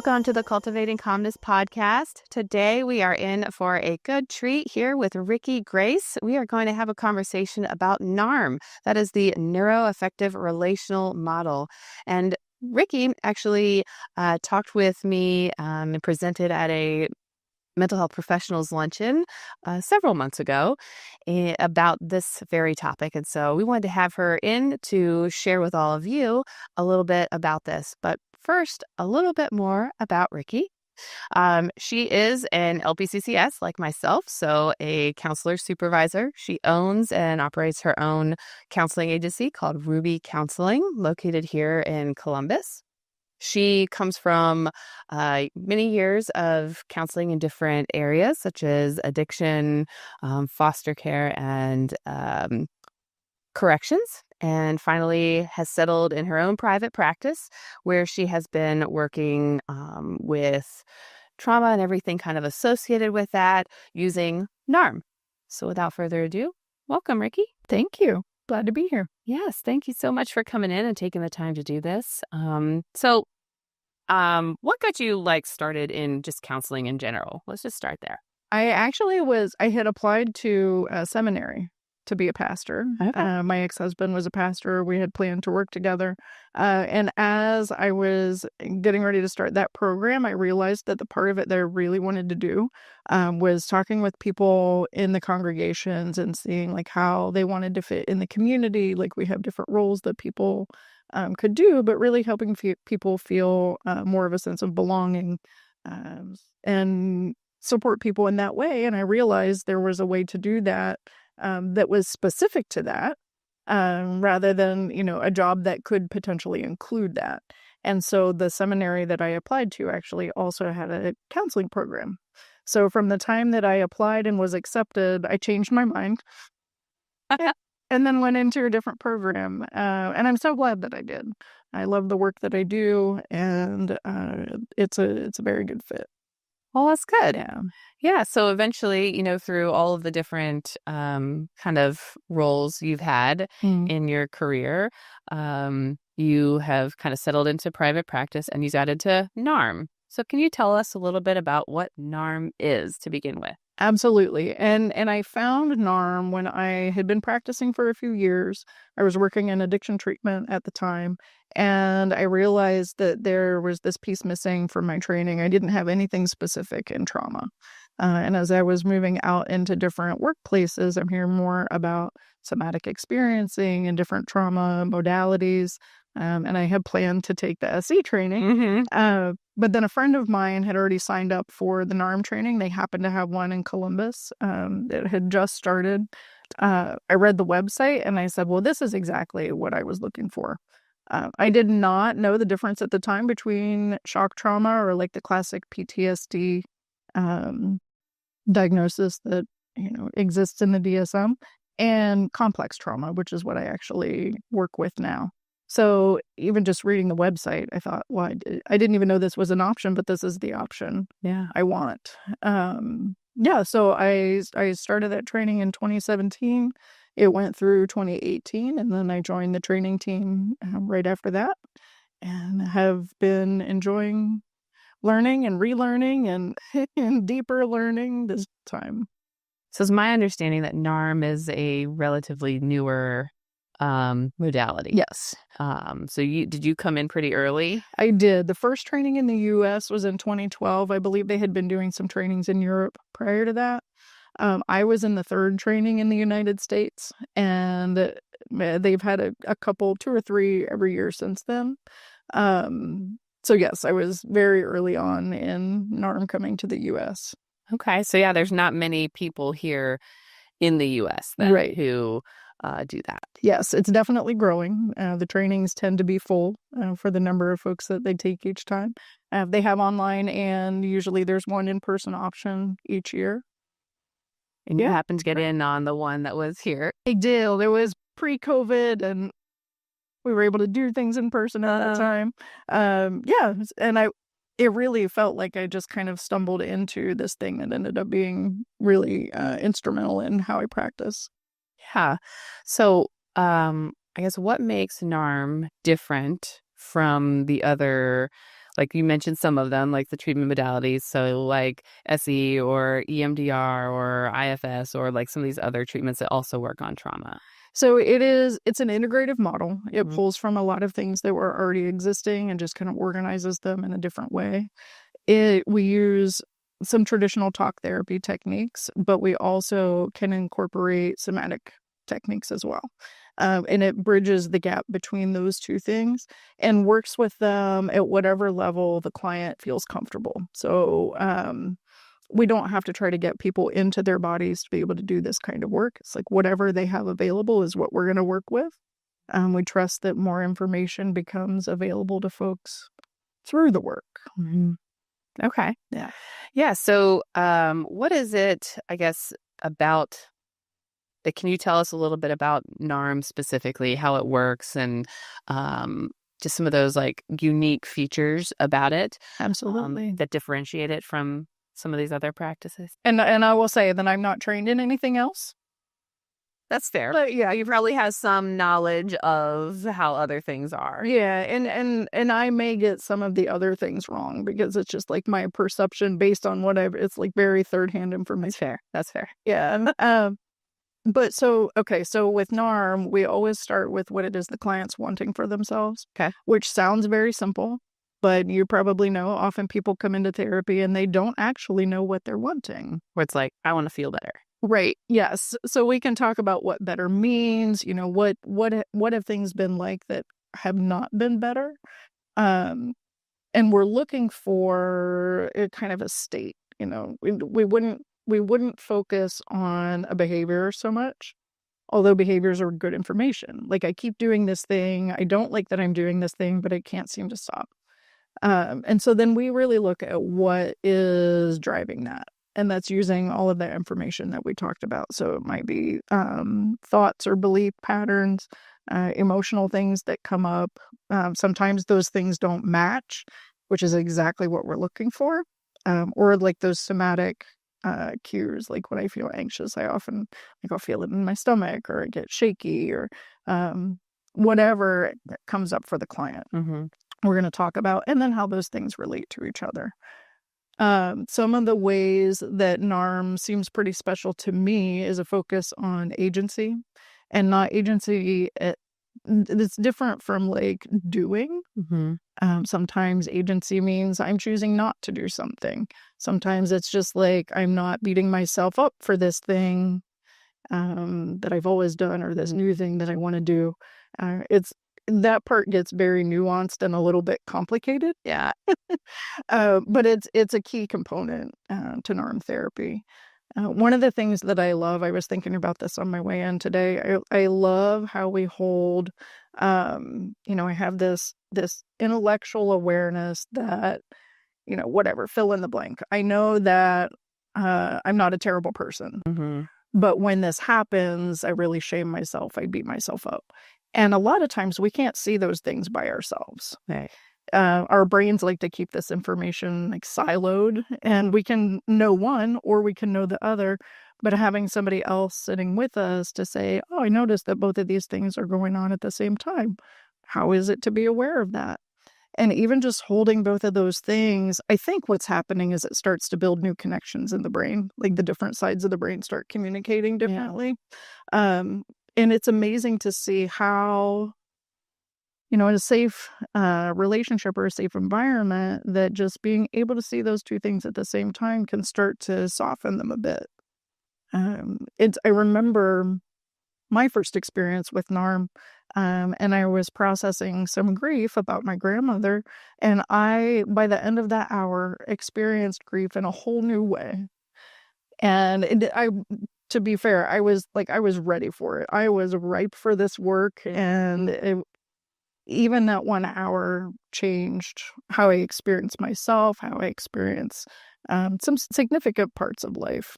Welcome to the Cultivating Calmness Podcast. Today we are in for a good treat here with Rikki Grace. We are going to have a conversation about NARM. That is the NeuroAffective Relational Model. And Rikki actually talked with me and presented at a mental health professionals luncheon several months ago about this very topic. And so we wanted to have her in to share with all of you a little bit about this. But first, a little bit more about Rikki. She is an LPCC-S like myself, so a counselor supervisor. She owns and operates her own counseling agency called 𝗏𝗏𝗪𝐶𝑜unseling, located here in Columbus. She comes from many years of counseling in different areas, such as addiction, foster care, and corrections, and finally has settled in her own private practice where she has been working with trauma and everything kind of associated with that using NARM. So without further ado, welcome, Rikki. Thank you. Glad to be here. Yes, thank you so much for coming in and taking the time to do this. What got you started in just counseling in general? Let's just start there. I had applied to a seminary to be a pastor. Okay. My ex-husband was a pastor. We had planned to work together. And as I was getting ready to start that program, I realized that the part of it that I really wanted to do was talking with people in the congregations and seeing how they wanted to fit in the community. We have different roles that people could do, but really helping people feel more of a sense of belonging and support people in that way. And I realized there was a way to do that that was specific to that rather than, a job that could potentially include that. And so the seminary that I applied to actually also had a counseling program. So from the time that I applied and was accepted, I changed my mind. And then went into a different program. And I'm so glad that I did. I love the work that I do, and it's a very good fit. Well, that's good. Yeah. Yeah. So eventually, through all of the different kind of roles you've had in your career, you have kind of settled into private practice and you got into NARM. So can you tell us a little bit about what NARM is to begin with? Absolutely. And I found NARM when I had been practicing for a few years. I was working in addiction treatment at the time, and I realized that there was this piece missing from my training. I didn't have anything specific in trauma. And as I was moving out into different workplaces, I'm hearing more about somatic experiencing and different trauma modalities. And I had planned to take the SE training. But then a friend of mine had already signed up for the NARM training. They happened to have one in Columbus. It had just started. I read the website and I said, well, this is exactly what I was looking for. I did not know the difference at the time between shock trauma or the classic PTSD diagnosis that exists in the DSM and complex trauma, which is what I actually work with now. So even just reading the website, I thought, well, I didn't even know this was an option, but this is the option I want. So I started that training in 2017. It went through 2018, and then I joined the training team right after that, and have been enjoying learning and relearning and deeper learning this time. So it's my understanding that NARM is a relatively newer modality. Yes. So did you come in pretty early? I did. The first training in the U.S. was in 2012. I believe they had been doing some trainings in Europe prior to that. I was in the third training in the United States, and they've had a couple, 2 or 3 every year since then. So yes, I was very early on in NARM coming to the U.S. Okay. So yeah, there's not many people here in the U.S. then who do that. Yes, it's definitely growing. The trainings tend to be full for the number of folks that they take each time. They have online, and usually there's one in-person option each year. And you happened to get in on the one that was here. I did. It was pre-COVID, and we were able to do things in person at that time. And it really felt like I just kind of stumbled into this thing that ended up being really instrumental in how I practice. Yeah. So I guess what makes NARM different from the other like you mentioned some of them, like the treatment modalities. So like SE or EMDR or IFS or like some of these other treatments that also work on trauma. So it's an integrative model. It pulls from a lot of things that were already existing and just kind of organizes them in a different way. We use some traditional talk therapy techniques, but we also can incorporate somatic techniques as well. And it bridges the gap between those two things and works with them at whatever level the client feels comfortable. So we don't have to try to get people into their bodies to be able to do this kind of work. It's like whatever they have available is what we're going to work with. We trust that more information becomes available to folks through the work. Okay. Yeah. Yeah. So what is it, I guess, about... Can you tell us a little bit about NARM specifically, how it works, and just some of those like unique features about it? Absolutely. That differentiate it from some of these other practices? And I will say that I'm not trained in anything else. That's fair. But yeah, you probably have some knowledge of how other things are. Yeah, and I may get some of the other things wrong because it's just like my perception based on whatever. It's like very third-hand information. That's fair. Yeah. But so with NARM, we always start with what it is the client's wanting for themselves. Okay. Which sounds very simple, but you probably know often people come into therapy and they don't actually know what they're wanting. Where it's like, I want to feel better. Right. Yes. So we can talk about what better means, what have things been like that have not been better? And we're looking for a kind of a state, we wouldn't focus on a behavior so much, although behaviors are good information. Like I keep doing this thing. I don't like that I'm doing this thing, but I can't seem to stop. And so then we really look at what is driving that. And that's using all of that information that we talked about. So it might be thoughts or belief patterns, emotional things that come up. Sometimes those things don't match, which is exactly what we're looking for. Or like those somatic cues, like when I feel anxious, I often I'll feel it in my stomach or I get shaky or whatever comes up for the client. We're going to talk about, and then how those things relate to each other. Some of the ways that NARM seems pretty special to me is a focus on agency, and not agency. It's different from like doing. Sometimes agency means I'm choosing not to do something. Sometimes it's just like I'm not beating myself up for this thing that I've always done or this new thing that I want to do. That part gets very nuanced and a little bit complicated. Yeah. But it's a key component to NARM therapy. One of the things that I love, I was thinking about this on my way in today. I love how we hold, I have this intellectual awareness that, whatever, fill in the blank. I know that I'm not a terrible person, but when this happens, I really shame myself. I beat myself up. And a lot of times we can't see those things by ourselves. Right. Our brains like to keep this information like siloed, and we can know one or we can know the other, but having somebody else sitting with us to say, oh, I noticed that both of these things are going on at the same time. How is it to be aware of that? And even just holding both of those things, I think what's happening is it starts to build new connections in the brain, like the different sides of the brain start communicating differently. And it's amazing to see how, in a safe relationship or a safe environment, that just being able to see those two things at the same time can start to soften them a bit. I remember my first experience with NARM, and I was processing some grief about my grandmother, and I, by the end of that hour, experienced grief in a whole new way. And to be fair, I was ready for it. I was ripe for this work, and even that 1 hour changed how I experience myself, how I experience some significant parts of life.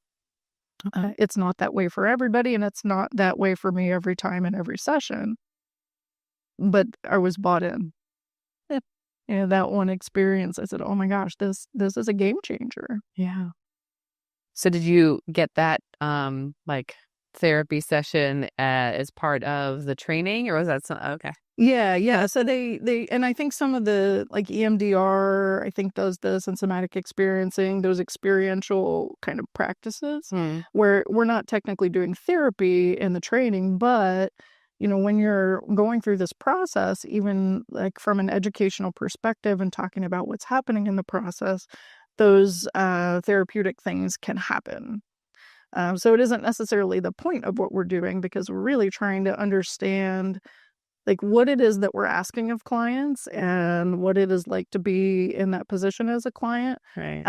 It's not that way for everybody, and it's not that way for me every time in every session. But I was bought in. That one experience, I said, "Oh my gosh, this is a game changer." Yeah. So did you get that therapy session as part of the training, or was that okay? Yeah. So and I think some of the like EMDR, I think does this, and somatic experiencing, those experiential kind of practices where we're not technically doing therapy in the training, but when you're going through this process, even like from an educational perspective and talking about what's happening in the process, those therapeutic things can happen. So it isn't necessarily the point of what we're doing, because we're really trying to understand like what it is that we're asking of clients and what it is like to be in that position as a client. Right.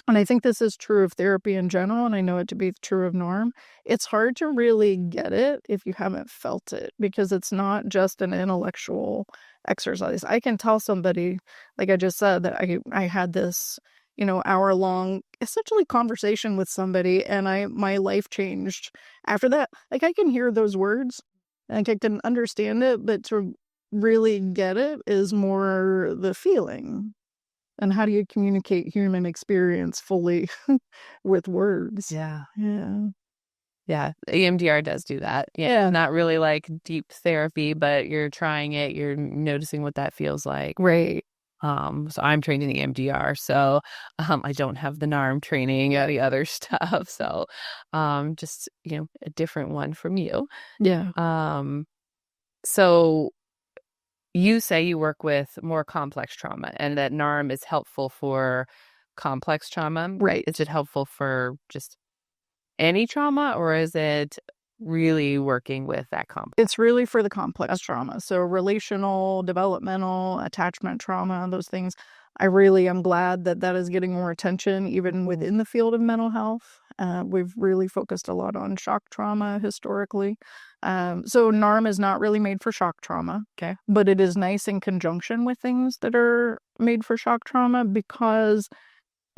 And I think this is true of therapy in general, and I know it to be true of NARM. It's hard to really get it if you haven't felt it, because it's not just an intellectual exercise. I can tell somebody, like I just said, that I had this, hour-long, essentially conversation with somebody, and my life changed after that. Like I can hear those words, like I can understand it, but to really get it is more the feeling. And how do you communicate human experience fully with words? Yeah. Yeah. EMDR does that. Yeah. Not really like deep therapy, but you're trying it. You're noticing what that feels like. Right. So I'm trained in EMDR, so I don't have the NARM training, the other stuff. So just, a different one from you. Yeah. So you say you work with more complex trauma and that NARM is helpful for complex trauma. Right. Is it helpful for just any trauma, or is it really working with that complex? It's really for the complex trauma. So relational, developmental, attachment trauma, those things. I really am glad that is getting more attention even within the field of mental health. We've really focused a lot on shock trauma historically. So NARM is not really made for shock trauma. Okay. But it is nice in conjunction with things that are made for shock trauma, because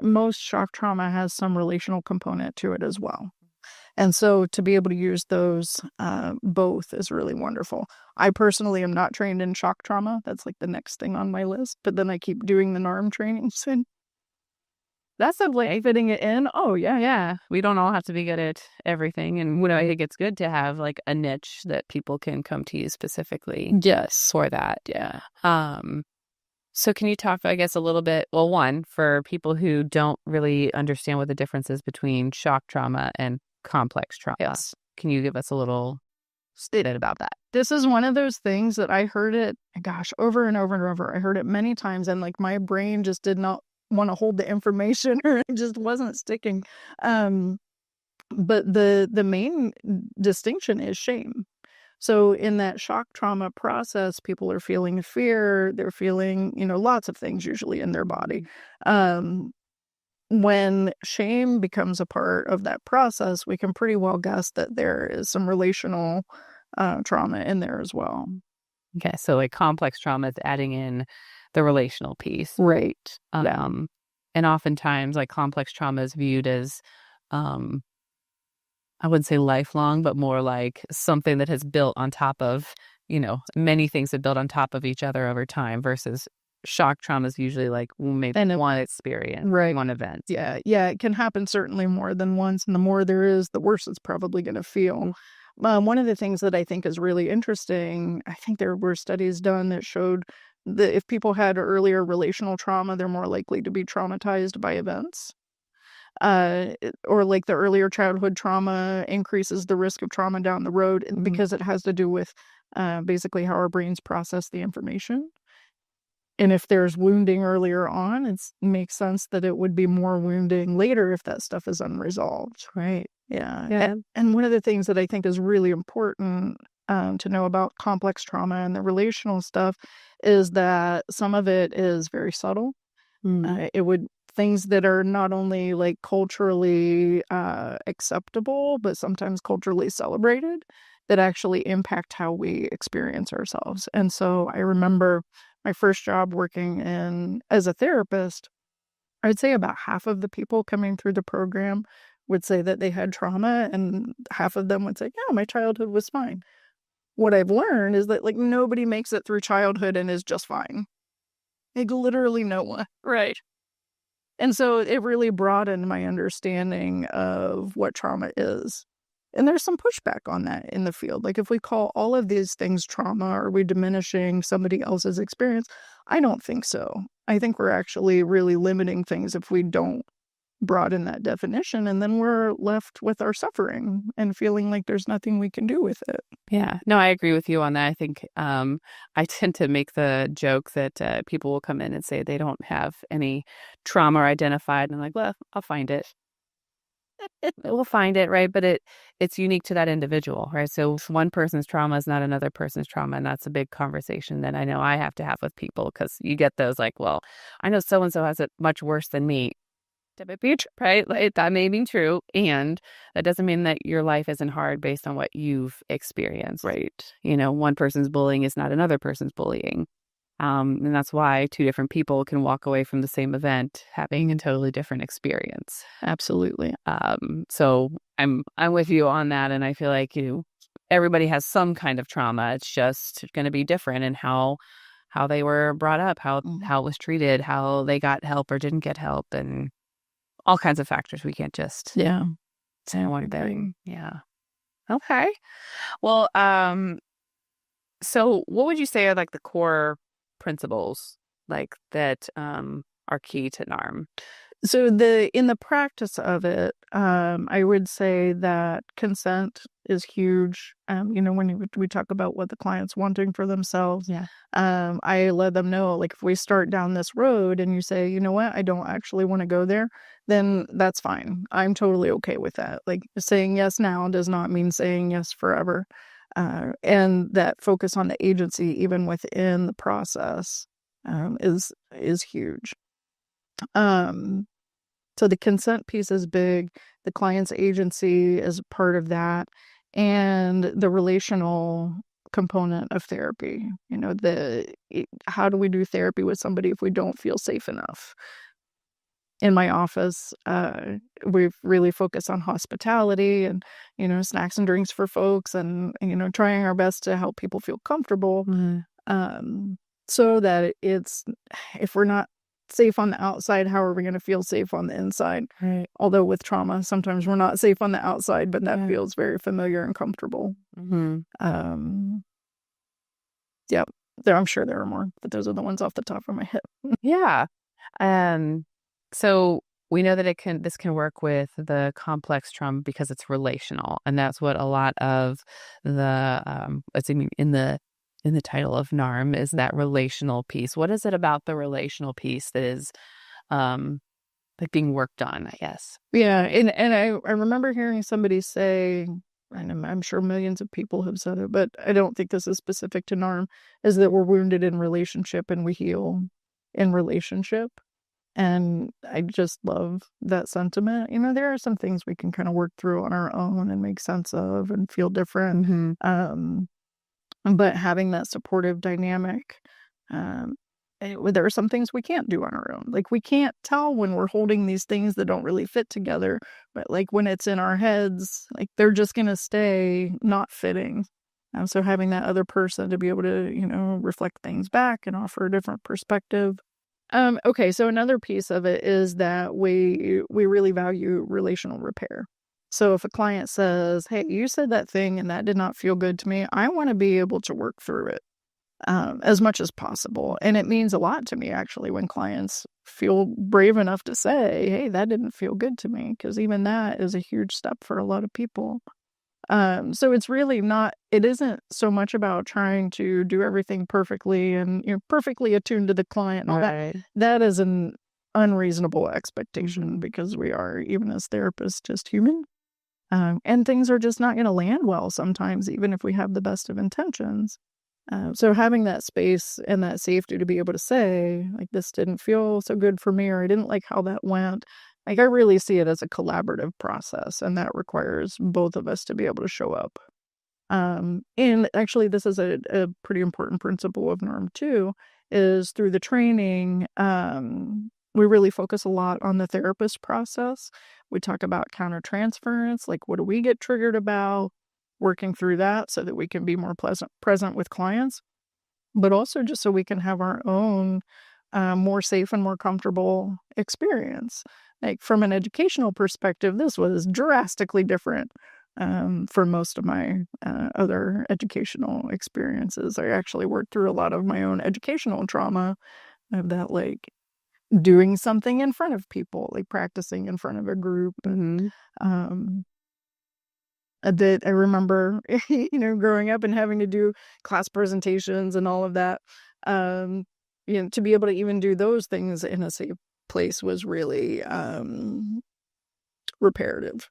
most shock trauma has some relational component to it as well. And so to be able to use those both is really wonderful. I personally am not trained in shock trauma. That's like the next thing on my list. But then I keep doing the NARM trainings, and that's a way fitting it in. Oh, yeah. We don't all have to be good at everything. And I think it's good to have like a niche that people can come to you specifically for that. Yeah. So can you talk, I guess, a little bit, well, one, for people who don't really understand what the difference is between shock trauma and complex trauma. Yes. Can you give us a little statement about that? This is one of those things that I heard it, over and over and over. I heard it many times, and like my brain just did not want to hold the information, or it just wasn't sticking. But the main distinction is shame. So in that shock trauma process, people are feeling fear. They're feeling, lots of things usually in their body. When shame becomes a part of that process, we can pretty well guess that there is some relational trauma in there as well. Okay, so like complex trauma is adding in the relational piece. Right. And oftentimes like complex trauma is viewed as, I wouldn't say lifelong, but more like something that has built on top of, many things that build on top of each other over time, versus shock trauma is usually like maybe one experience, right, one event. Yeah, it can happen certainly more than once, and the more there is, the worse it's probably going to feel. One of the things that I think is really interesting, I think there were studies done that showed that if people had earlier relational trauma, they're more likely to be traumatized by events. Or like the earlier childhood trauma increases the risk of trauma down the road, because it has to do with basically how our brains process the information. And if there's wounding earlier on, it makes sense that it would be more wounding later if that stuff is unresolved. Right. Yeah. And one of the things that I think is really important to know about complex trauma and the relational stuff is that some of it is very subtle. Things that are not only like culturally acceptable, but sometimes culturally celebrated, that actually impact how we experience ourselves. And so I remember my first job working as a therapist, I'd say about half of the people coming through the program would say that they had trauma, and half of them would say, yeah, my childhood was fine. What I've learned is that like nobody makes it through childhood and is just fine. Like literally no one. Right. And so it really broadened my understanding of what trauma is. And there's some pushback on that in the field. Like, if we call all of these things trauma, are we diminishing somebody else's experience? I don't think so. I think we're actually really limiting things if we don't broaden that definition, and then we're left with our suffering and feeling like there's nothing we can do with it. Yeah, no, I agree with you on that. I think I tend to make the joke that people will come in and say they don't have any trauma identified, and I'm like, well, I'll find it. We'll find it, right? But it's unique to that individual, right? So if one person's trauma is not another person's trauma, and that's a big conversation that I know I have to have with people, because you get those like, well, I know so-and-so has it much worse than me. Right? Like, that may be true. And that doesn't mean that your life isn't hard based on what you've experienced. Right. One person's bullying is not another person's bullying. And that's why two different people can walk away from the same event having a totally different experience. Absolutely. So I'm with you on that. And I feel like, everybody has some kind of trauma. It's just going to be different in how they were brought up, how it was treated, how they got help or didn't get help, and all kinds of factors. We can't just say one thing. Yeah. Okay. Well, so what would you say are like the core principles like that are key to NARM? So in the practice of it, I would say that consent is huge. When we talk about what the client's wanting for themselves, I let them know, like, if we start down this road and you say, you know what, I don't actually want to go there, then that's fine. I'm totally okay with that. Like, saying yes now does not mean saying yes forever. And that focus on the agency, even within the process, is huge. So the consent piece is big. The client's agency is part of that, and the relational component of therapy. How do we do therapy with somebody if we don't feel safe enough? In my office, we've really focused on hospitality and, snacks and drinks for folks, and, trying our best to help people feel comfortable. So that if we're not safe on the outside, how are we going to feel safe on the inside? Right. Although with trauma, sometimes we're not safe on the outside, but that feels very familiar and comfortable. Yeah, I'm sure there are more, but those are the ones off the top of my head. Yeah. So we know that this can work with the complex trauma because it's relational, and that's what a lot of the in the title of NARM is that relational piece. What is it about the relational piece that is like being worked on, I guess? Yeah, and I remember hearing somebody say, and I'm sure millions of people have said it, but I don't think this is specific to NARM, is that we're wounded in relationship and we heal in relationship. And I just love that sentiment. There are some things we can kind of work through on our own and make sense of and feel different. But having that supportive dynamic, there are some things we can't do on our own. Like, we can't tell when we're holding these things that don't really fit together, but like when it's in our heads, like, they're just going to stay not fitting. So having that other person to be able to, reflect things back and offer a different perspective. Okay, so another piece of it is that we really value relational repair. So if a client says, hey, you said that thing and that did not feel good to me, I want to be able to work through it as much as possible. And it means a lot to me, actually, when clients feel brave enough to say, hey, that didn't feel good to me, because even that is a huge step for a lot of people. So it's really it isn't so much about trying to do everything perfectly and perfectly attuned to the client. Right. That is an unreasonable expectation, because we are, even as therapists, just human. And things are just not going to land well sometimes, even if we have the best of intentions. So having that space and that safety to be able to say, like, this didn't feel so good for me, or I didn't like how that went. Like, I really see it as a collaborative process, and that requires both of us to be able to show up. And actually, this is a pretty important principle of NARM too, is through the training, we really focus a lot on the therapist process. We talk about countertransference, like, what do we get triggered about, working through that so that we can be more present with clients, but also just so we can have our own more safe and more comfortable experience. Like, from an educational perspective, this was drastically different for most of my other educational experiences. I actually worked through a lot of my own educational trauma of that, like doing something in front of people, like practicing in front of a group. And I remember, growing up and having to do class presentations and all of that. To be able to even do those things in a safe place was really reparative.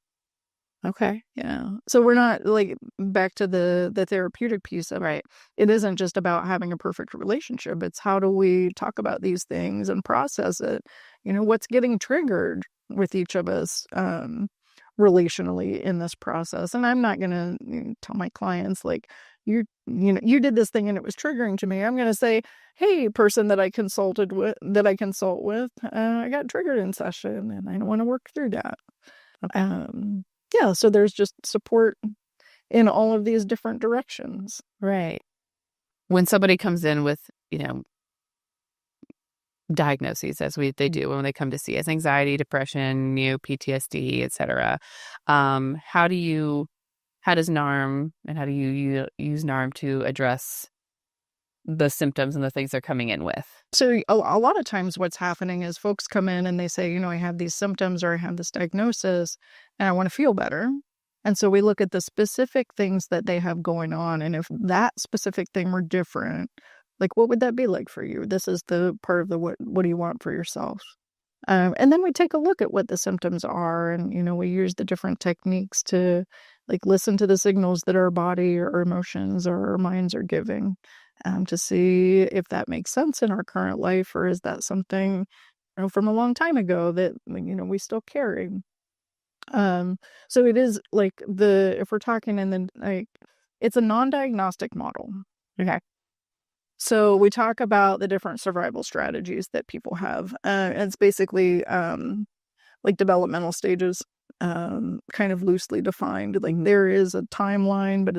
Okay. Yeah. So we're not like back to the therapeutic piece of Right. it isn't just about having a perfect relationship. It's how do we talk about these things and process it? What's getting triggered with each of us relationally in this process. And I'm not going to tell my clients like you did this thing and it was triggering to me. I'm going to say, hey, person that I consult with, I got triggered in session and I don't want to work through that. Yeah, so there's just support in all of these different directions. Right. When somebody comes in with, diagnoses, as they do when they come to see us, anxiety, depression, PTSD, etc. How does NARM and how do you use NARM to address the symptoms and the things they're coming in with? So a lot of times what's happening is folks come in and they say, I have these symptoms or I have this diagnosis and I want to feel better. And so we look at the specific things that they have going on. And if that specific thing were different, like what would that be like for you? This is the part of the what do you want for yourself? And then we take a look at what the symptoms are. And, we use the different techniques to like listen to the signals that our body or emotions or our minds are giving. To see if that makes sense in our current life, or is that something from a long time ago that we still carry. So it is like if we're talking and then like it's a non-diagnostic model. Okay. So we talk about the different survival strategies that people have. It's basically like developmental stages. Kind of loosely defined. Like there is a timeline, but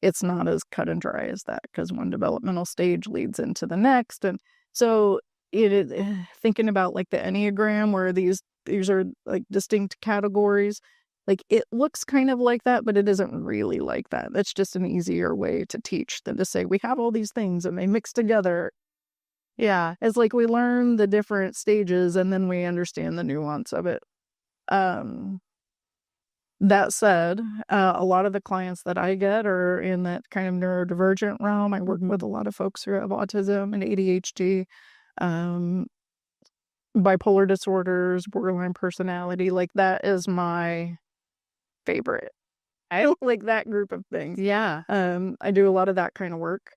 it's not as cut and dry as that because one developmental stage leads into the next. And so it is thinking about like the Enneagram where these are like distinct categories. Like it looks kind of like that, but it isn't really like that. That's just an easier way to teach than to say we have all these things and they mix together. Yeah, it's like we learn the different stages and then we understand the nuance of it. That said, a lot of the clients that I get are in that kind of neurodivergent realm. I work with a lot of folks who have autism and ADHD, bipolar disorders, borderline personality. Like that is my favorite. I don't like that group of things. Yeah. I do a lot of that kind of work.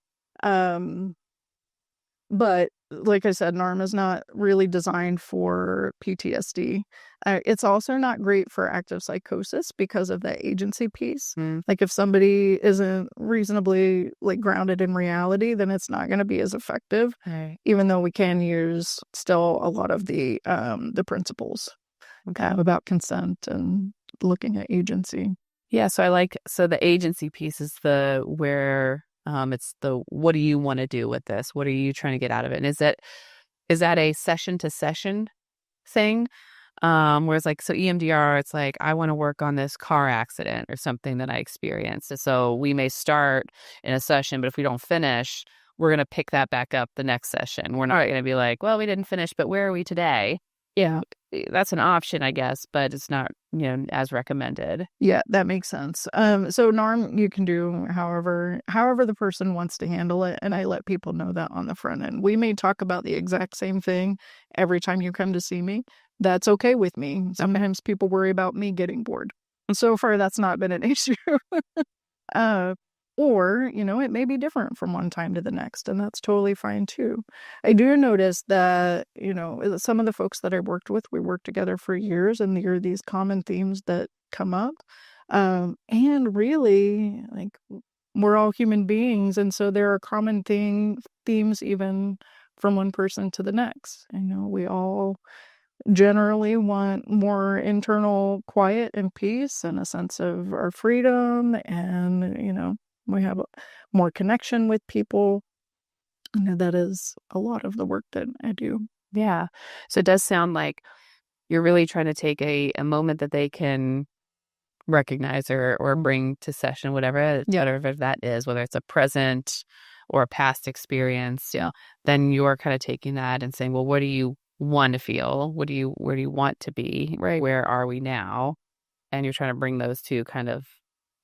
But like I said, NARM is not really designed for PTSD. It's also not great for active psychosis because of the agency piece. Like if somebody isn't reasonably like grounded in reality, then it's not going to be as effective. Right. Even though we can use still a lot of the principles about consent and looking at agency. Yeah. So the agency piece is it's the what do you want to do with this? What are you trying to get out of it? And is that a session to session thing? Whereas like so EMDR, it's like I want to work on this car accident or something that I experienced. And so we may start in a session, but if we don't finish, we're going to pick that back up the next session. We're not going to be like, well, we didn't finish, but where are we today? Yeah. That's an option, I guess, but it's not, as recommended. Yeah, that makes sense. So NARM you can do however the person wants to handle it, and I let people know that on the front end. We may talk about the exact same thing every time you come to see me. That's okay with me. Sometimes people worry about me getting bored. And so far that's not been an issue. Or, it may be different from one time to the next, and that's totally fine too. I do notice that, some of the folks that I worked with, we worked together for years, and there are these common themes that come up. And really, like, we're all human beings, and so there are common themes even from one person to the next. We all generally want more internal quiet and peace and a sense of our freedom and, we have more connection with people. That is a lot of the work that I do. Yeah. So it does sound like you're really trying to take a moment that they can recognize or bring to session, whatever that is, whether it's a present or a past experience, then you're kind of taking that and saying, well, what do you want to feel? Where do you want to be? Right. Where are we now? And you're trying to bring those two kind of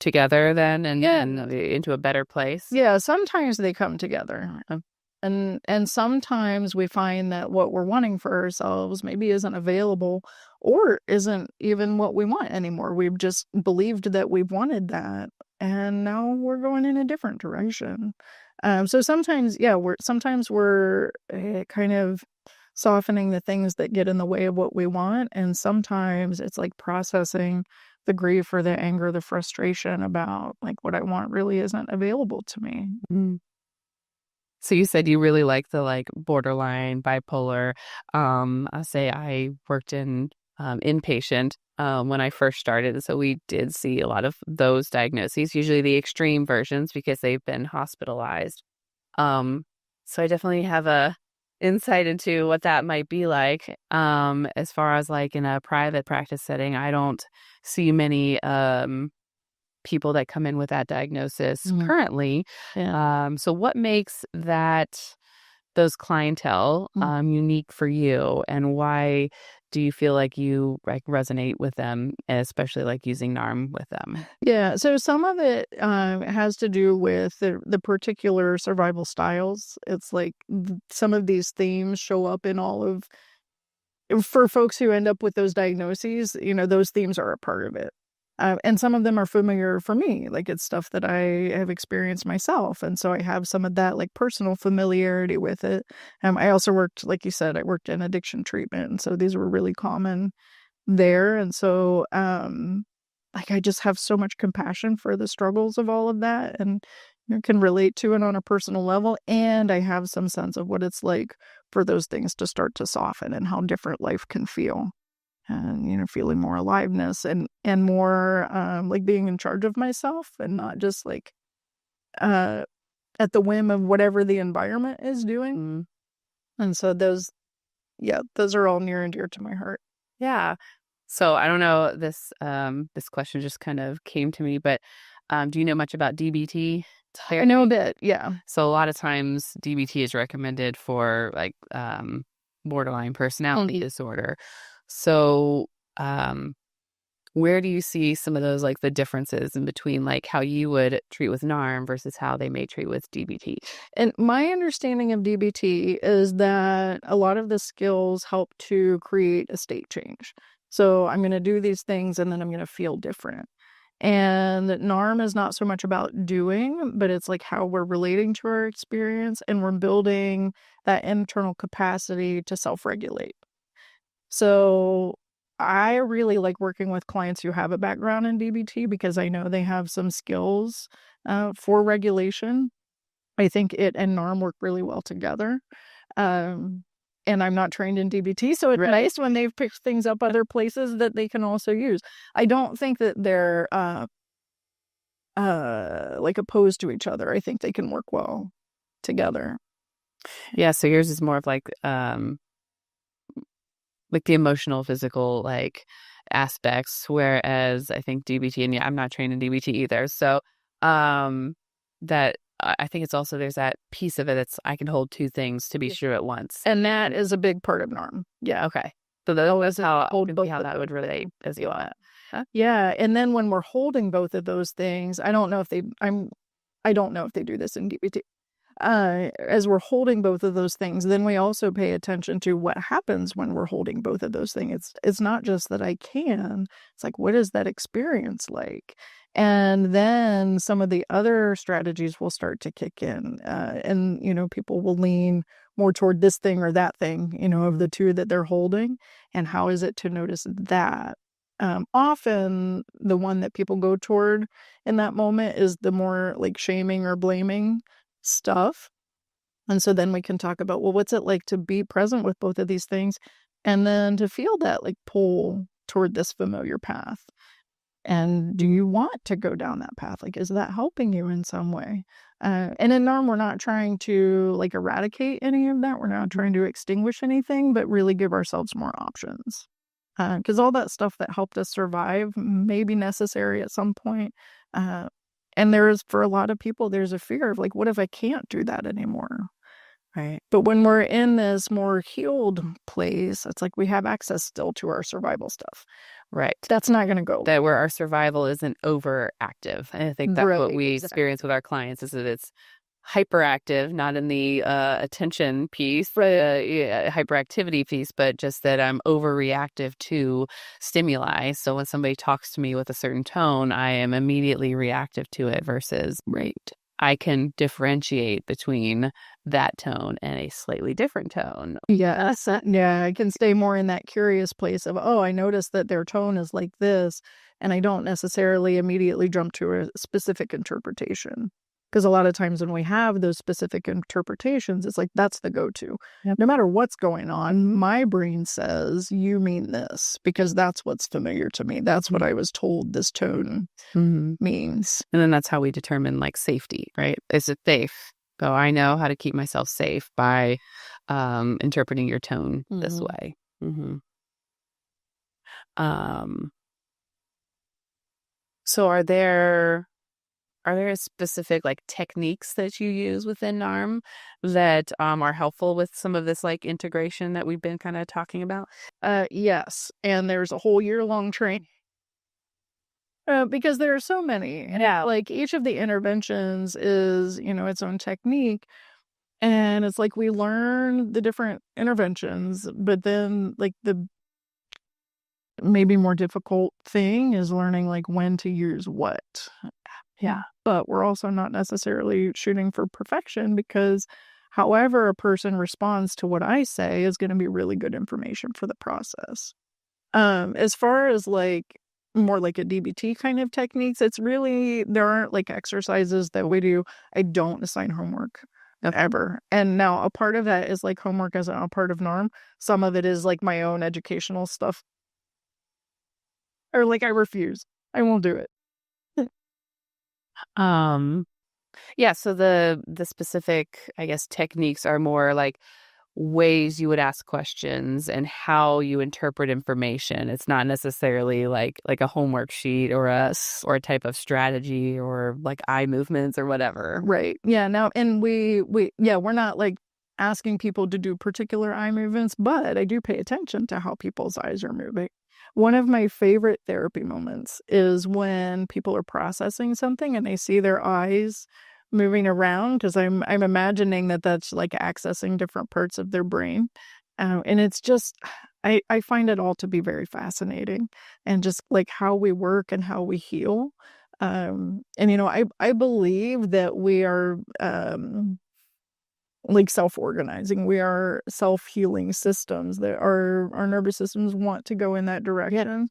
together then and into a better place. Yeah, sometimes they come together. And sometimes we find that what we're wanting for ourselves maybe isn't available or isn't even what we want anymore. We've just believed that we've wanted that, and now we're going in a different direction. So sometimes, we're kind of softening the things that get in the way of what we want, and sometimes it's like processing the grief or the anger, the frustration about like what I want really isn't available to me. Mm-hmm. So you said you really like the like borderline bipolar. I say I worked in inpatient when I first started. So we did see a lot of those diagnoses, usually the extreme versions because they've been hospitalized. So I definitely have a insight into what that might be like. As far as like in a private practice setting, I don't see many people that come in with that diagnosis currently. So what makes those clientele unique for you, and why do you feel like you like resonate with them, especially like using NARM with them? Yeah, so some of it has to do with the particular survival styles. It's like some of these themes show up in for folks who end up with those diagnoses, those themes are a part of it. And some of them are familiar for me, like it's stuff that I have experienced myself. And so I have some of that like personal familiarity with it. I also worked, like you said, I worked in addiction treatment. And so these were really common there. And so like I just have so much compassion for the struggles of all of that and can relate to it on a personal level. And I have some sense of what it's like for those things to start to soften and how different life can feel. And feeling more aliveness and more like being in charge of myself and not just like at the whim of whatever the environment is doing. And so those are all near and dear to my heart. Yeah. So I don't know, this question just kind of came to me, but do you know much about DBT? I know a bit, yeah. So a lot of times DBT is recommended for like borderline personality disorder. So, where do you see some of those, like the differences in between, like how you would treat with NARM versus how they may treat with DBT? And my understanding of DBT is that a lot of the skills help to create a state change. So I'm going to do these things and then I'm going to feel different. And NARM is not so much about doing, but it's like how we're relating to our experience and we're building that internal capacity to self-regulate. So I really like working with clients who have a background in DBT because I know they have some skills for regulation. I think it and NARM work really well together. And I'm not trained in DBT, so it's nice when they've picked things up other places that they can also use. I don't think that they're like opposed to each other. I think they can work well together. Yeah, so yours is more of like the emotional, physical, like aspects, whereas I think DBT, and I'm not trained in DBT either. So that I think it's also there's that piece of it that's I can hold two things to be true at once, and that is a big part of NARM. Yeah, okay. So that's how that would relate as you want. Huh? Yeah, and then when we're holding both of those things, I don't know if they do this in DBT. As we're holding both of those things, then we also pay attention to what happens when we're holding both of those things. It's not just that I can, it's like, what is that experience like? And then some of the other strategies will start to kick in. And, people will lean more toward this thing or that thing, of the two that they're holding. And how is it to notice that? Often the one that people go toward in that moment is the more like shaming or blaming stuff. And so then we can talk about, well, what's it like to be present with both of these things and then to feel that like pull toward this familiar path. And do you want to go down that path? Like, is that helping you in some way? And in NARM, we're not trying to like eradicate any of that. We're not trying to extinguish anything, but really give ourselves more options. Because all that stuff that helped us survive may be necessary at some point. And for a lot of people, there's a fear of like, what if I can't do that anymore? Right. But when we're in this more healed place, it's like we have access still to our survival stuff. Right. That's not going to go. That where our survival isn't overactive. And I think that's what we experience with our clients is that it's hyperactive, not in the attention piece, hyperactivity piece, but just that I'm overreactive to stimuli. So when somebody talks to me with a certain tone, I am immediately reactive to it versus I can differentiate between that tone and a slightly different tone. Yes. Yeah, I can stay more in that curious place of, oh, I noticed that their tone is like this, and I don't necessarily immediately jump to a specific interpretation. Because a lot of times when we have those specific interpretations, it's like, that's the go-to. Yep. No matter what's going on, my brain says, you mean this, because that's what's familiar to me. That's what I was told this tone means. And then that's how we determine like safety, right? Is it safe? So I know how to keep myself safe by interpreting your tone this way. So are there specific like techniques that you use within NARM that are helpful with some of this like integration that we've been kind of talking about? Yes. And there's a whole year-long training. Because there are so many. And like each of the interventions is, its own technique. And it's like we learn the different interventions, but then like the maybe more difficult thing is learning like when to use what. Yeah. But we're also not necessarily shooting for perfection because however a person responds to what I say is going to be really good information for the process. As far as like more like a DBT kind of techniques, it's really, there aren't like exercises that we do. I don't assign homework ever. And now a part of that is like homework as a part of NARM. Some of it is like my own educational stuff. Or like I refuse. I won't do it. Yeah, so the specific, I guess, techniques are more like ways you would ask questions and how you interpret information. It's not necessarily like a homework sheet or a type of strategy or like eye movements or whatever. Right. Yeah. Now, and we're not like asking people to do particular eye movements, but I do pay attention to how people's eyes are moving. One of my favorite therapy moments is when people are processing something and they see their eyes moving around because I'm imagining that that's like accessing different parts of their brain. And it's just, I find it all to be very fascinating and just like how we work and how we heal. And, I believe that we are like self-organizing. We are self-healing systems that our nervous systems want to go in that direction.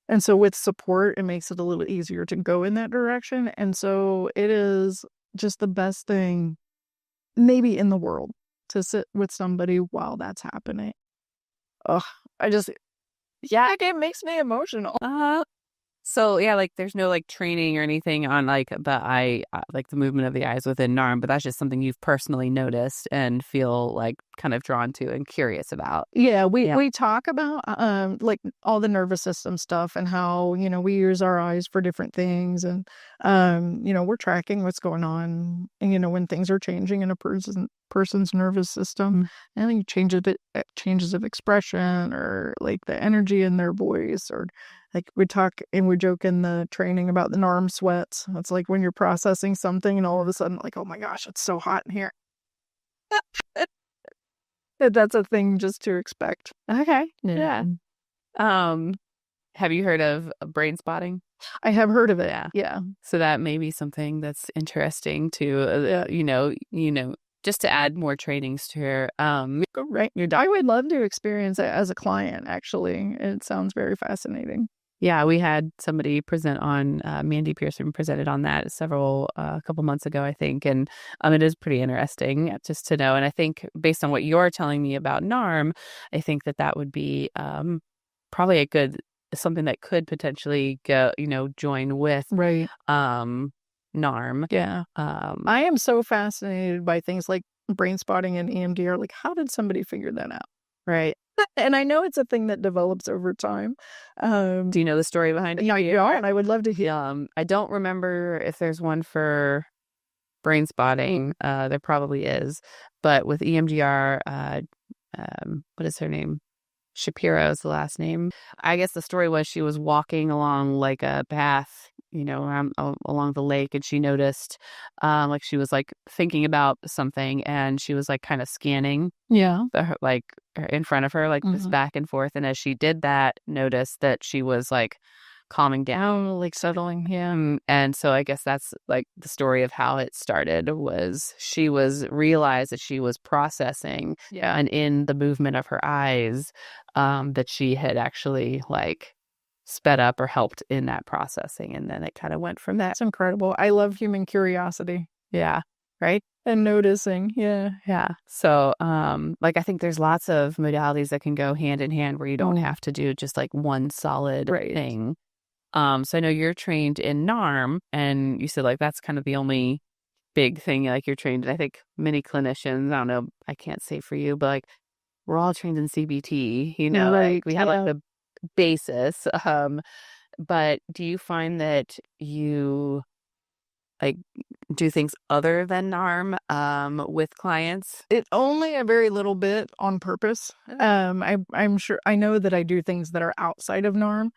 And so with support, it makes it a little easier to go in that direction. And so it is just the best thing maybe in the world to sit with somebody while that's happening. It makes me emotional. So yeah, like there's no like training or anything on like the eye, like the movement of the eyes within NARM, but that's just something you've personally noticed and feel like kind of drawn to and curious about. Yeah, we talk about like all the nervous system stuff and how, we use our eyes for different things and we're tracking what's going on and when things are changing in a person's nervous system and changes of expression or like the energy in their voice or like we talk and we joke in the training about the NARM sweats. It's like when you're processing something and all of a sudden like, oh my gosh, it's so hot in here. That's a thing just to expect. Okay. Yeah. Have you heard of brain spotting? I have heard of it. Yeah. So that may be something that's interesting to, just to add more trainings to her. Right. I would love to experience it as a client, actually. It sounds very fascinating. Yeah, we had somebody present on, Mandy Pearson presented on that a couple months ago, I think. And it is pretty interesting just to know. And I think based on what you're telling me about NARM, I think that would be probably something that could potentially go, join with NARM. Yeah. I am so fascinated by things like brain spotting and EMDR. Like, how did somebody figure that out? Right. And I know it's a thing that develops over time. Do you know the story behind it? Yeah, you are, and I would love to hear. I don't remember if there's one for brain spotting. There probably is, but with EMDR, what is her name? Shapiro is the last name. I guess the story was she was walking along like a path, along the lake, and she noticed, like she was like thinking about something, and she was like kind of scanning, like in front of her, like this back and forth. And as she did that, noticed that she was like calming down, like settling him. And so I guess that's like the story of how it started, was she realized that she was processing, and in the movement of her eyes, that she had actually like sped up or helped in that processing. And then it kind of went from that. That's incredible. I love human curiosity. Yeah. Right. And noticing. Yeah. Yeah. So, like, I think there's lots of modalities that can go hand in hand where you don't have to do just like one solid thing. So I know you're trained in NARM, and you said like that's kind of the only big thing like you're trained in. I think many clinicians, I don't know, I can't say for you, but like we're all trained in CBT, like we have like the basis. But do you find that you like do things other than NARM with clients? It only a very little bit on purpose. I'm sure I know that I do things that are outside of NARM.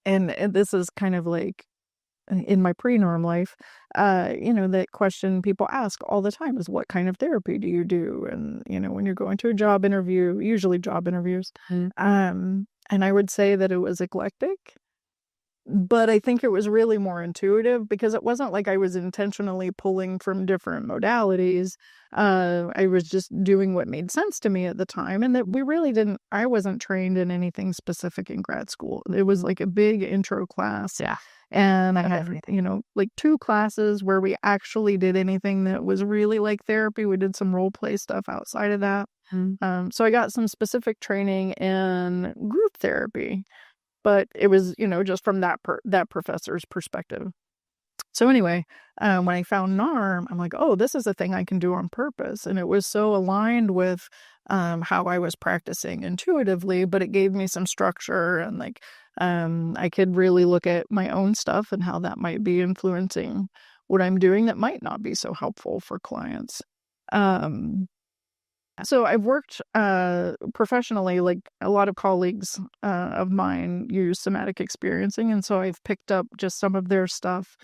And this is kind of like in my pre-NARM life, that question people ask all the time is, what kind of therapy do you do? And, when you're going to a job interview, usually job interviews, and I would say that it was eclectic, but I think it was really more intuitive because it wasn't like I was intentionally pulling from different modalities. I was just doing what made sense to me at the time, and that I wasn't trained in anything specific in grad school. It was like a big intro class. Yeah. And I had, like 2 classes where we actually did anything that was really like therapy. We did some role play stuff outside of that. So I got some specific training in group therapy, but it was, just from that professor's perspective. So anyway, when I found NARM, I'm like, oh, this is a thing I can do on purpose. And it was so aligned with how I was practicing intuitively, but it gave me some structure, and like I could really look at my own stuff and how that might be influencing what I'm doing that might not be so helpful for clients. So I've worked professionally, like a lot of colleagues of mine use somatic experiencing. And so I've picked up just some of their stuff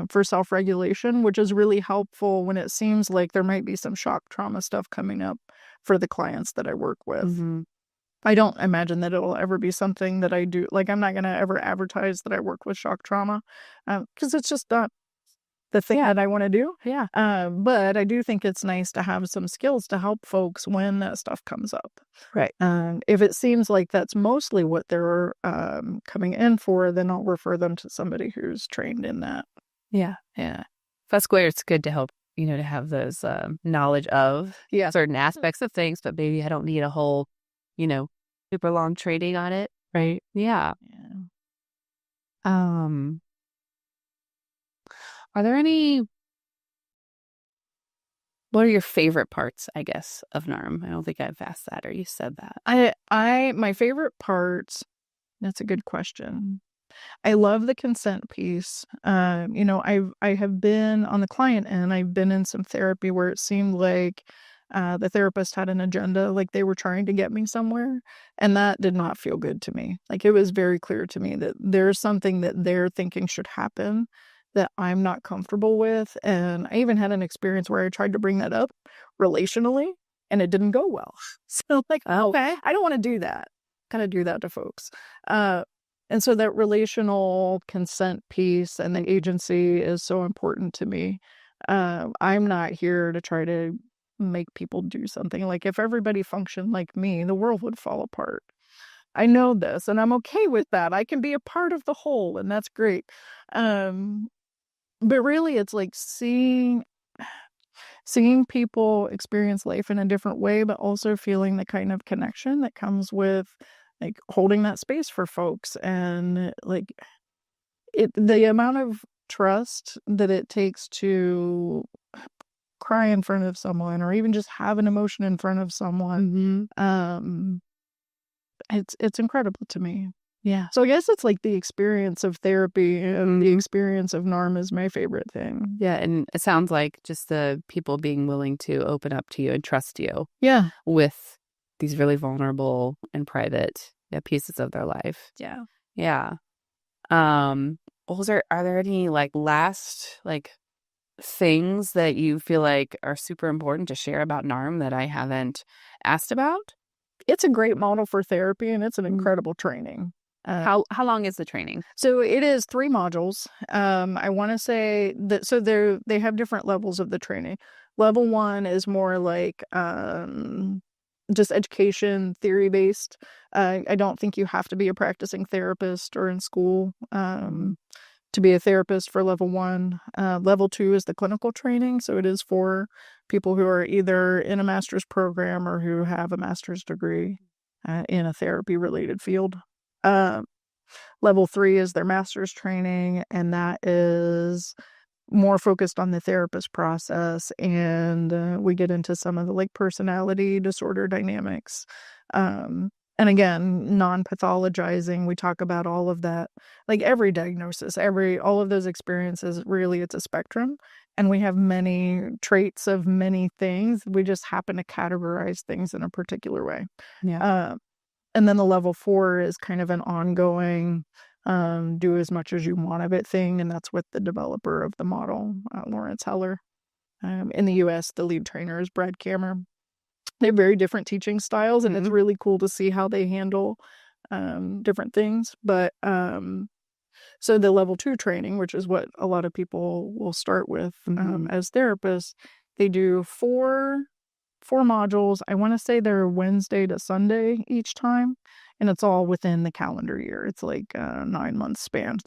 for self-regulation, which is really helpful when it seems like there might be some shock trauma stuff coming up for the clients that I work with. I don't imagine that it'll ever be something that I do. Like, I'm not going to ever advertise that I work with shock trauma because it's just not the thing that I want to do. Yeah. But I do think it's nice to have some skills to help folks when that stuff comes up. Right. If it seems like that's mostly what they're coming in for, then I'll refer them to somebody who's trained in that. Yeah. Yeah. That's where it's good to help, to have those knowledge of certain aspects of things, but maybe I don't need a whole, super long training on it. Right. Yeah. Are there what are your favorite parts, I guess, of NARM? I don't think I've asked that, or you said that. My favorite parts, that's a good question. I love the consent piece. I have been on the client end. I've been in some therapy where it seemed like the therapist had an agenda, like they were trying to get me somewhere, and that did not feel good to me. Like, it was very clear to me that there's something that they're thinking should happen that I'm not comfortable with. And I even had an experience where I tried to bring that up relationally, and it didn't go well. So like, okay, I don't want to do that. Kind of do that to folks. And so that relational consent piece and the agency is so important to me. I'm not here to try to make people do something. Like, if everybody functioned like me, the world would fall apart. I know this, and I'm okay with that. I can be a part of the whole, and that's great. But really, it's like seeing people experience life in a different way, but also feeling the kind of connection that comes with like holding that space for folks, and like the amount of trust that it takes to cry in front of someone or even just have an emotion in front of someone. It's incredible to me. Yeah. So I guess it's like the experience of therapy and the experience of NARM is my favorite thing. Yeah. And it sounds like just the people being willing to open up to you and trust you. Yeah. With these really vulnerable and private pieces of their life. Yeah. Yeah. Are there any like last like things that you feel like are super important to share about NARM that I haven't asked about? It's a great model for therapy and it's an incredible training. How long is the training? So it is 3 modules. I want to say that they have different levels of the training. Level 1 is more like just education, theory based. I don't think you have to be a practicing therapist or in school to be a therapist for level 1. Level 2 is the clinical training. So it is for people who are either in a master's program or who have a master's degree in a therapy related field. Level 3 is their master's training, and that is more focused on the therapist process. And we get into some of the like personality disorder dynamics. And again, non-pathologizing, we talk about all of that, like every diagnosis, all of those experiences, really it's a spectrum. And we have many traits of many things. We just happen to categorize things in a particular way. Yeah. And then the level 4 is kind of an ongoing, do as much as you want of it thing. And that's with the developer of the model, Lawrence Heller. In the US, the lead trainer is Brad Kammer. They have very different teaching styles, and it's really cool to see how they handle different things. But so the level 2 training, which is what a lot of people will start with as therapists, they do 4 modules. I want to say they're Wednesday to Sunday each time, and it's all within the calendar year. It's like a 9-month span.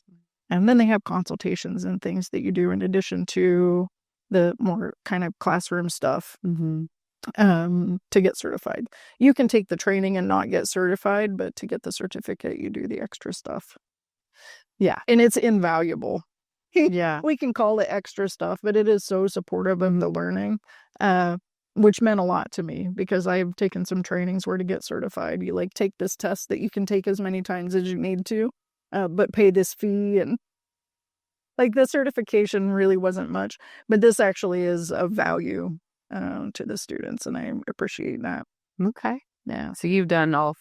And then they have consultations and things that you do in addition to the more kind of classroom stuff to get certified. You can take the training and not get certified, but to get the certificate, you do the extra stuff. Yeah. And it's invaluable. Yeah. We can call it extra stuff, but it is so supportive of the learning. Which meant a lot to me because I've taken some trainings where to get certified, you like take this test that you can take as many times as you need to, but pay this fee. And like the certification really wasn't much, but this actually is of value to the students. And I appreciate that. Okay. Yeah. So you've done all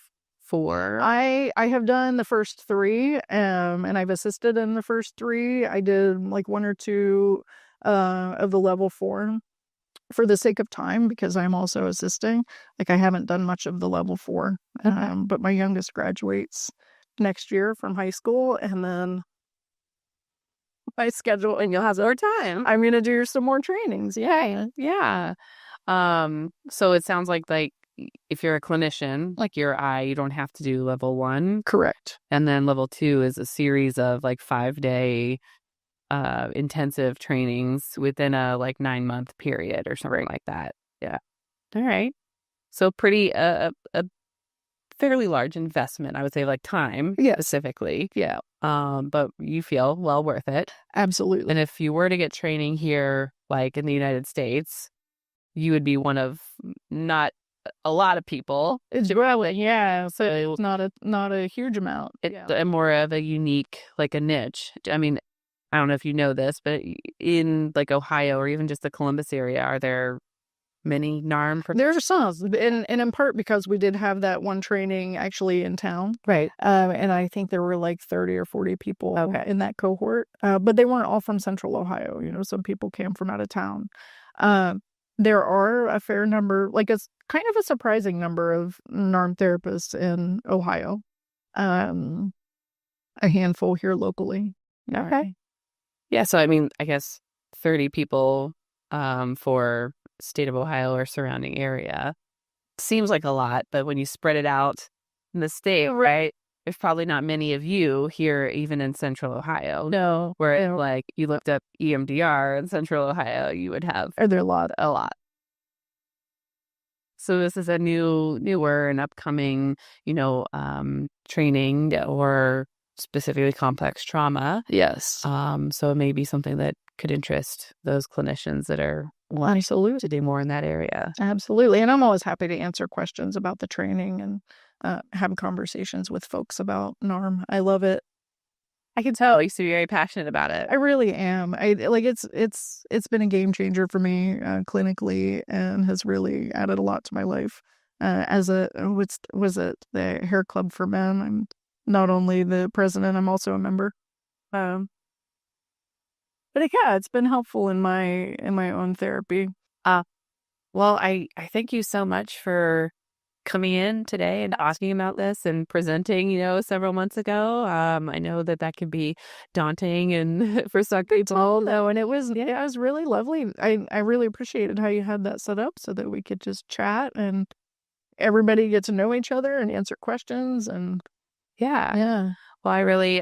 4? I have done the first 3 and I've assisted in the first 3. I did like 1 or 2 of the level 4. For the sake of time, because I'm also assisting, like I haven't done much of the level 4, but my youngest graduates next year from high school, and then my schedule, and you'll have more time. I'm gonna do some more trainings. Yeah. So it sounds like if you're a clinician, like your eye, you don't have to do level 1. Correct. And then level 2 is a series of like 5-day intensive trainings within a like 9-month period or something like that. Yeah. All right. So pretty a fairly large investment, I would say, like time specifically. Yeah. But you feel well worth it. Absolutely. And if you were to get training here, like in the United States, you would be one of not a lot of people. It's really, yeah. So it's not a huge amount. And more of a unique, like a niche. I mean, I don't know if you know this, but in like Ohio or even just the Columbus area, are there many NARM? There are some, and in part because we did have that one training actually in town. Right. And I think there were like 30 or 40 people in that cohort, but they weren't all from Central Ohio. You know, some people came from out of town. There are a fair number, like it's kind of a surprising number of NARM therapists in Ohio, a handful here locally. Okay. Yeah, so I mean, I guess 30 people for state of Ohio or surrounding area seems like a lot, but when you spread it out in the state, right, there's probably not many of you here, even in Central Ohio. No. Where like you looked up EMDR in Central Ohio, you would have Are there a lot? So this is a newer and upcoming, training or specifically complex trauma. Yes. So it may be something that could interest those clinicians that are wanting Absolutely. to do more in that area. Absolutely. And I'm always happy to answer questions about the training and have conversations with folks about NARM. I love it. I can tell you seem very passionate about it. I really am. It's been a game changer for me clinically, and has really added a lot to my life. As a the Hair Club for Men. I'm not only the president, I'm also a member. But yeah, it's been helpful in my own therapy. Well, I thank you so much for coming in today and asking about this and presenting, several months ago. I know that can be daunting and for some people. No, and it was really lovely. I really appreciated how you had that set up so that we could just chat and everybody get to know each other and answer questions. And yeah. Well, I really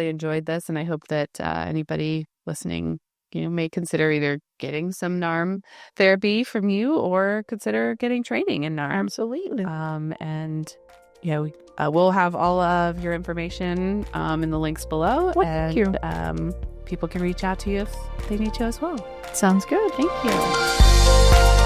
enjoyed this, and I hope that anybody listening, may consider either getting some NARM therapy from you or consider getting training in NARM. Absolutely. And we'll have all of your information in the links below. Thank you. People can reach out to you if they need to as well. Sounds good. Thank you.